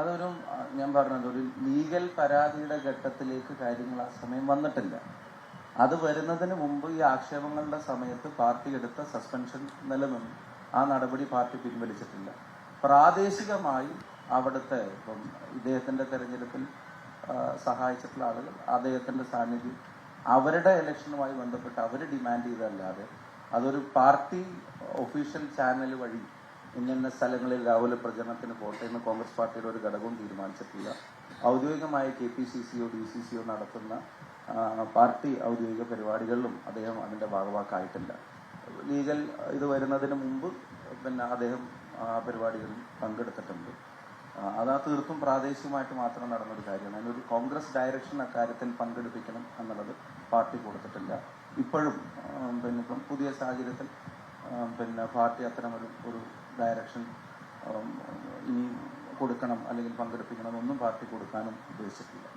അതൊരു ഞാൻ പറഞ്ഞത് ഒരു ലീഗൽ പരാതിയുടെ ഘട്ടത്തിലേക്ക് കാര്യങ്ങൾ ആ സമയം വന്നിട്ടില്ല. അത് വരുന്നതിന് മുമ്പ് ഈ ആക്ഷേപങ്ങളുടെ സമയത്ത് പാർട്ടി എടുത്ത സസ്പെൻഷൻ നിലനിന്നു. ആ നടപടി പാർട്ടി പിൻവലിച്ചിട്ടില്ല. പ്രാദേശികമായി അവിടുത്തെ ഇപ്പം ഇദ്ദേഹത്തിൻ്റെ തെരഞ്ഞെടുപ്പിൽ സഹായിച്ചിട്ടുള്ള ആളുകൾ അദ്ദേഹത്തിൻ്റെ സാന്നിധ്യം അവരുടെ ഇലക്ഷനുമായി ബന്ധപ്പെട്ട് അവർ ഡിമാൻഡ് ചെയ്തല്ലാതെ അതൊരു പാർട്ടി ഒഫീഷ്യൽ ചാനൽ വഴി ഇന്ന സ്ഥലങ്ങളിൽ രാഹുൽ പ്രചരണത്തിന് പോട്ടെ എന്ന് കോൺഗ്രസ് പാർട്ടിയുടെ ഒരു ഘടകവും തീരുമാനിച്ചിട്ടില്ല. ഔദ്യോഗികമായ KPCCയോ DCCയോ നടത്തുന്ന പാർട്ടി ഔദ്യോഗിക പരിപാടികളിലും അദ്ദേഹം അതിൻ്റെ ഭാഗവാക്കായിട്ടില്ല. ലീഗൽ ഇത് വരുന്നതിന് മുമ്പ് അദ്ദേഹം പരിപാടികളിൽ പങ്കെടുത്തിട്ടുണ്ട്. അത് തീർത്തും പ്രാദേശികമായിട്ട് മാത്രം നടന്നൊരു കാര്യമാണ്. അതിനൊരു കോൺഗ്രസ് ഡയറക്ഷൻ അക്കാര്യത്തിൽ പങ്കെടുപ്പിക്കണം എന്നുള്ളത് പാർട്ടി കൊടുത്തിട്ടില്ല. ഇപ്പോഴും ഇപ്പം പുതിയ സാഹചര്യത്തിൽ പാർട്ടി അത്തരമൊരു ഡയറക്ഷൻ ഇനി കൊടുക്കണം അല്ലെങ്കിൽ പങ്കെടുപ്പിക്കണം എന്നൊന്നും പാർട്ടി കൊടുക്കാനും ഉദ്ദേശിച്ചിട്ടില്ല.